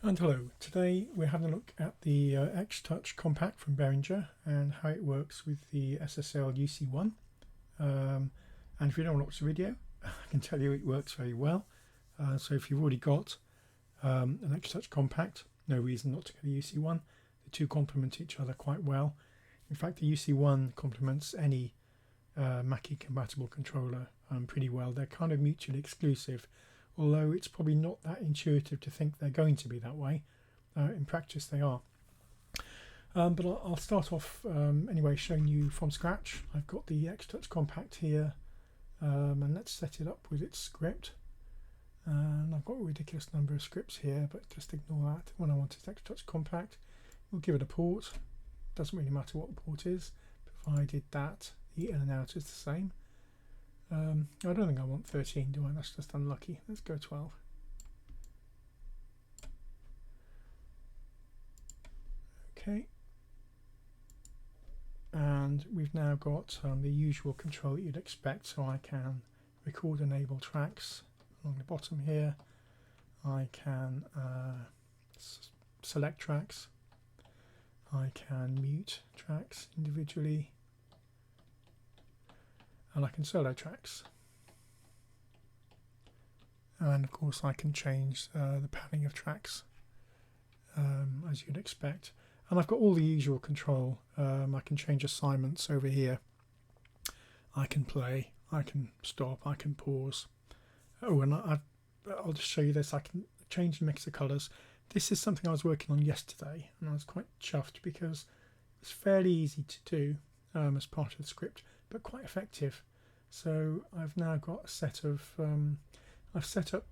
And hello, today we're having a look at the X-Touch Compact from Behringer and how it works with the SSL UC1. And if you don't watch the video, I can tell you it works very well. So if you've already got an X-Touch Compact, no reason not to get a UC1. The two complement each other quite well. In fact, the UC1 complements any Mackie compatible controller pretty well. They're kind of mutually exclusive, although it's probably not that intuitive to think they're going to be that way. In practice they are. But I'll start off anyway showing you from scratch. I've got the X-Touch Compact here, and let's set it up with its script. And I've got a ridiculous number of scripts here, but just ignore that. When I want it X-Touch Compact, we'll give it a port. Doesn't really matter what the port is, provided that the in and out is the same. I don't think I want 13, do I? That's just unlucky. Let's go 12. Okay. And we've now got the usual control that you'd expect, so I can record enable tracks along the bottom here. I can select tracks. I can mute tracks individually. And I can solo tracks, and of course I can change the padding of tracks as you'd expect, and I've got all the usual control. I can change assignments over here. I can play, I can stop, I can pause. Oh, and I'll just show you this. I can change the mix of colours. This is something I was working on yesterday, and I was quite chuffed because it's fairly easy to do as part of the script, but quite effective. So I've now got a set of I've set up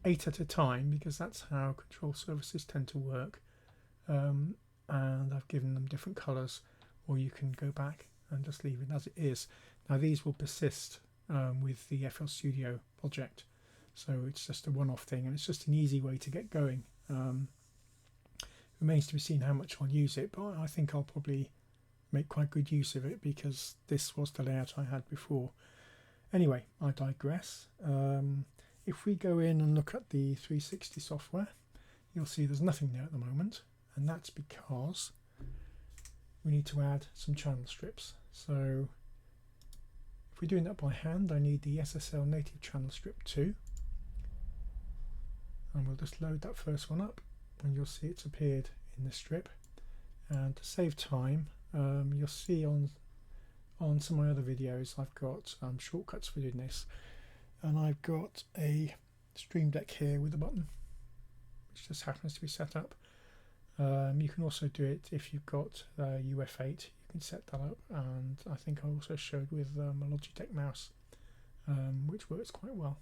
8 at a time because that's how control surfaces tend to work, and I've given them different colours, or you can go back and just leave it as it is. Now these will persist with the FL Studio project, so it's just a one-off thing, and it's just an easy way to get going. Remains to be seen how much I'll use it, but I think I'll probably make quite good use of it because this was the layout I had before. Anyway, I digress. If we go in and look at the 360 software, you'll see there's nothing there at the moment, and that's because we need to add some channel strips. So if we're doing that by hand, I need the SSL native channel strip 2, and we'll just load that first one up, and you'll see it's appeared in the strip. And to save time, you'll see on some of my other videos I've got shortcuts for doing this, and I've got a Stream Deck here with a button which just happens to be set up. You can also do it if you've got UF8, you can set that up, and I think I also showed with a Logitech mouse, which works quite well.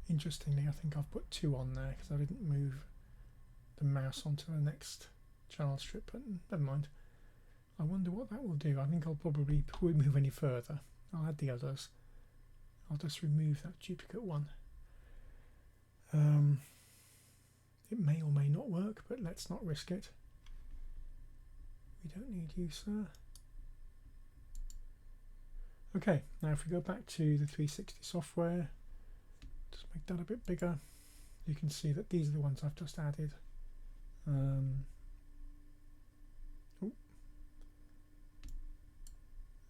Interestingly, I think I've put 2 on there because I didn't move the mouse onto the next channel strip, but never mind. I wonder what that will do. I think I'll probably, before we move any further, I'll add the others. I'll just remove that duplicate one. It may or may not work, but let's not risk it. We don't need you, sir. Okay, now if we go back to the 360 software, just make that a bit bigger, you can see that these are the ones I've just added.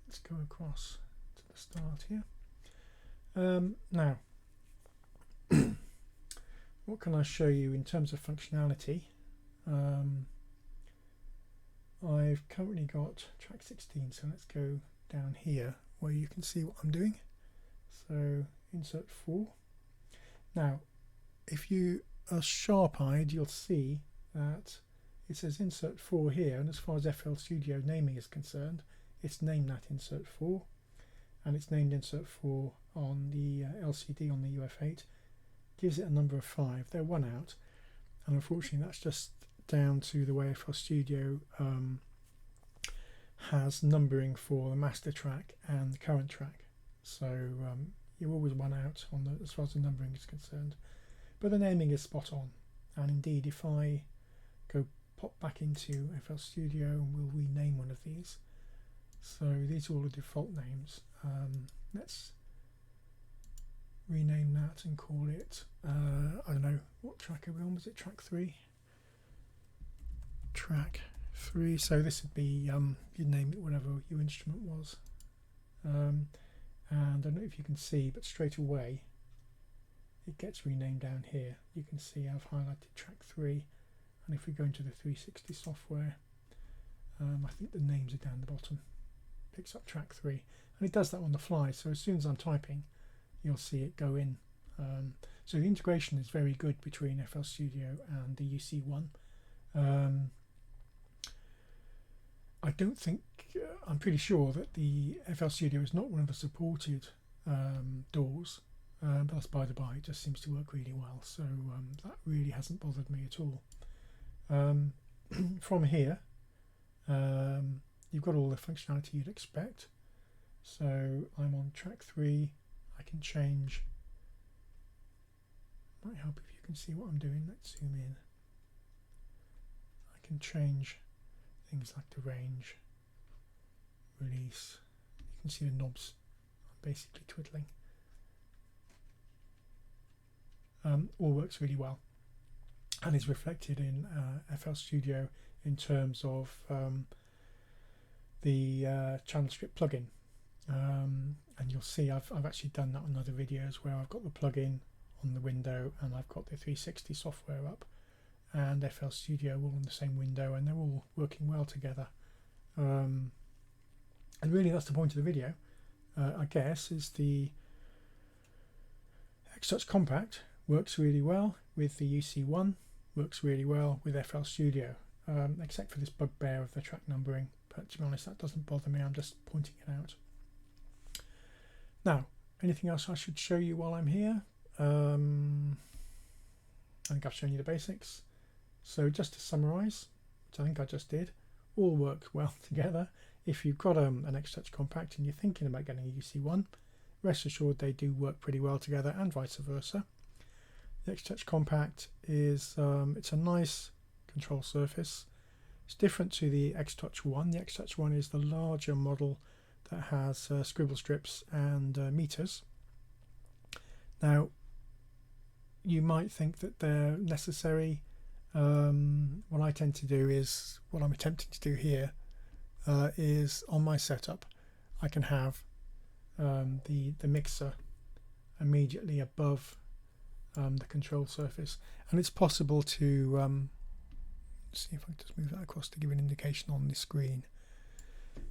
Let's go across to the start here. Now, what can I show you in terms of functionality? I've currently got track 16, so let's go down here where you can see what I'm doing. So insert 4. Now, if you are sharp-eyed, you'll see that it says insert 4 here, and as far as FL Studio naming is concerned, it's named that insert 4, and it's named insert 4 on the LCD on the UF8. Gives it a number of 5. They're 1 out, and unfortunately that's just down to the way FL Studio has numbering for the master track and the current track. So you're always 1 out on the, as far as the numbering is concerned, but the naming is spot on. And indeed, if I go pop back into FL Studio, and we'll rename one of these. So these are all the default names. Let's rename that and call it, I don't know, what track are we on? Was it track 3? Track 3. So this would be, you'd name it whatever your instrument was. And I don't know if you can see, but straight away it gets renamed down here. You can see I've highlighted track 3, and if we go into the 360 software, I think the names are down the bottom. Picks up track 3, and it does that on the fly, so as soon as I'm typing you'll see it go in. So the integration is very good between FL Studio and the UC1. I don't think, I'm pretty sure that the FL Studio is not one of the supported DAWs, but that's by the by. It just seems to work really well, so that really hasn't bothered me at all. From here, you've got all the functionality you'd expect. So I'm on track 3. I can change, might help if you can see what I'm doing. Let's zoom in. I can change things like the range, release. You can see the knobs I'm basically twiddling. All works really well and is reflected in FL Studio in terms of the channel strip plugin. And you'll see I've actually done that on other videos where I've got the plugin on the window and I've got the 360 software up and FL Studio all on the same window, and they're all working well together. And really that's the point of the video, I guess, is the X-Touch Compact works really well with the UC1, works really well with FL Studio, except for this bugbear of the track numbering, but to be honest that doesn't bother me, I'm just pointing it out. Now, anything else I should show you while I'm here? I think I've shown you the basics. So just to summarise, which I think I just did, all work well together. If you've got an X-Touch Compact and you're thinking about getting a UC1, rest assured they do work pretty well together, and vice versa. The X-Touch Compact is it's a nice control surface. It's different to the X-Touch One. The X-Touch One is the larger model that has scribble strips and meters. Now, you might think that they're necessary. What I tend to do is, what I'm attempting to do here, is on my setup, I can have the mixer immediately above the control surface, and it's possible to see if I can just move that across to give an indication on the screen.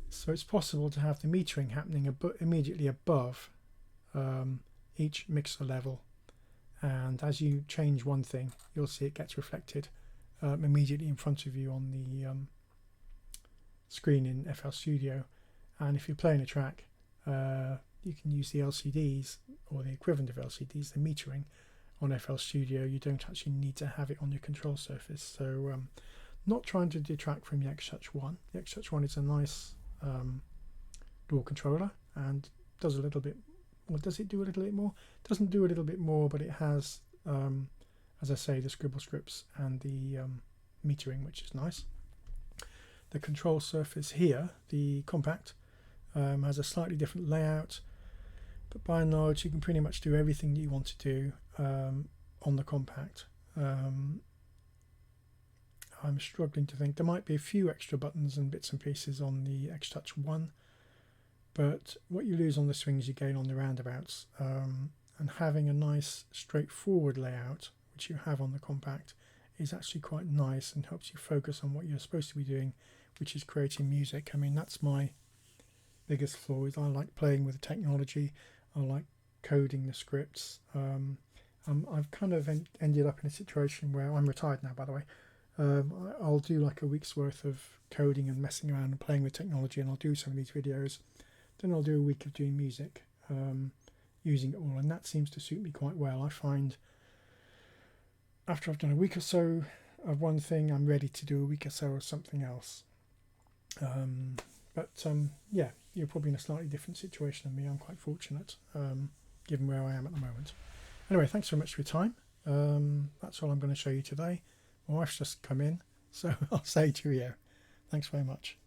So it's possible to have the metering happening immediately above each mixer level, and as you change one thing you'll see it gets reflected immediately in front of you on the screen in FL Studio. And if you're playing a track, you can use the LCDs or the equivalent of LCDs, the metering on FL Studio. You don't actually need to have it on your control surface. So not trying to detract from the X-Touch One. The X-Touch One is a nice DAW controller and does a little bit, well, does it do a little bit more? It doesn't do a little bit more, but it has, as I say, the scribble strips and the metering, which is nice. The control surface here, the Compact, has a slightly different layout, but by and large you can pretty much do everything that you want to do on the Compact. I'm struggling to think. There might be a few extra buttons and bits and pieces on the X-Touch One, but what you lose on the swings you gain on the roundabouts, and having a nice straightforward layout, which you have on the Compact, is actually quite nice and helps you focus on what you're supposed to be doing, which is creating music. I mean, that's my biggest flaw, is I like playing with the technology, I like coding the scripts. I've kind of ended up in a situation where I'm retired now, by the way. I'll do like a week's worth of coding and messing around and playing with technology, and I'll do some of these videos. Then I'll do a week of doing music, using it all, and that seems to suit me quite well. I find after I've done a week or so of one thing, I'm ready to do a week or so of something else. Yeah, you're probably in a slightly different situation than me. I'm quite fortunate, given where I am at the moment. Anyway, thanks very much for your time. That's all I'm going to show you today. My wife's just come in, so I'll say cheerio. Thanks very much.